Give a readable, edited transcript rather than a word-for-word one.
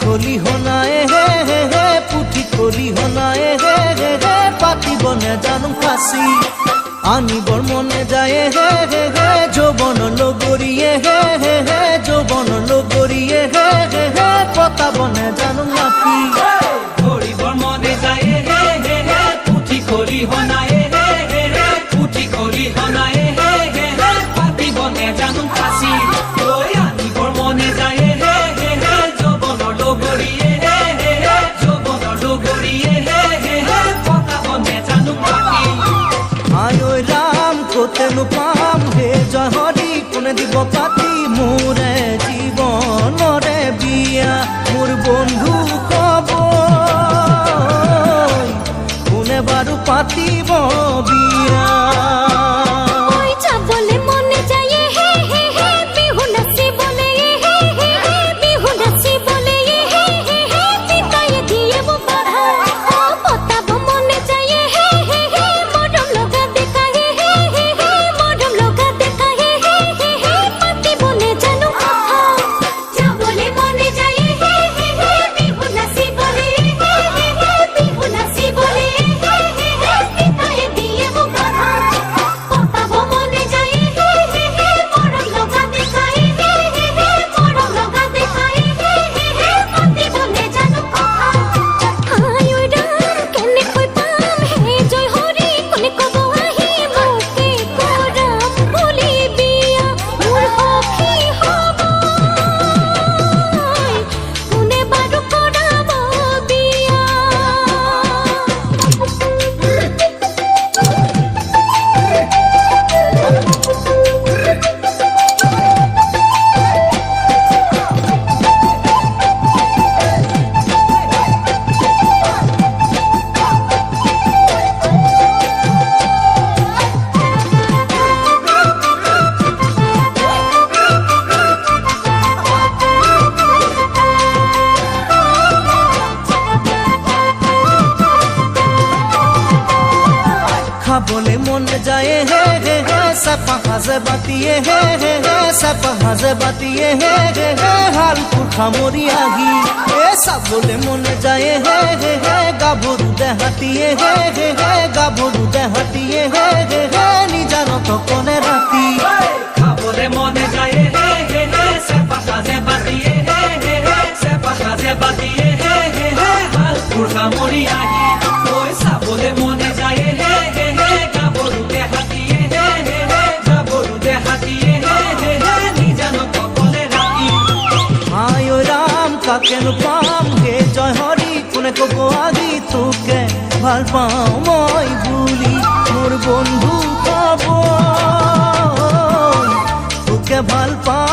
খলি হনায়ে হে হে হে পুঠি খলি হনায়ে হে হে হে পাতিব নেজানো ফাঁচি আনিবৰ মনে যায় হে হে হে যৌৱন লগৰীয়ে হে হে হে যৌৱন লগৰীয়ে হে হে হে পতাব নেজানো মাতি ধৰিবৰ মনে যায় হে হে হে পুঠি খলি হনায়ে হে হে হে পুঠি খলি হনায়ে হে হে হে পাতিব নেজানো ফাঁচি আনিবৰ মনে যায় হে হে হে যৌৱন লগৰীয়ে হে হে হে যৌৱন লগৰীয়ে হে হে হে পতাব নেজানো মাতি আই ঐ ৰাম কতেনো পাম হে জয় হৰি কোনে দিব পাতি মোৰে জীৱনৰে বিয়া মোৰ বন্ধু কব কোনে বাৰু পাতিব বিয়া খাবলে মন যায় হে হে হে চাপা সাজে বাতিয়ে হে হে হে চাপা সাজে বাতিয়ে হে হে হে হালপুৰ খামৰি আহি চাবলে মন যায় হে হে হে গাভৰু দেহাতিয়ে হে হে হে গাভৰু দেহাতিয়ে হে হে হে নিজানত কনে ৰাতি খাবলে মনে যায় হে হে হে চাপা সাজে বাতিয়ে হে হে হে চাপা সাজে বাতিয়ে হে হে হে হালপুৰ খামৰি আহি ঐ চাবলে মনে যায় হে হে হে গাভৰু দেহাতিয়ে হে হে হে গাভৰু দেহাতিয়ে হে হে হে নিজানত কনে ৰাতি আই ঐ ৰাম কাকেনো পাম হে জয় হৰি কোনে কব আজি তোকে ভাল পাওঁ মই বুলি মোৰ বন্ধু কব তোকে ভাল পাওঁ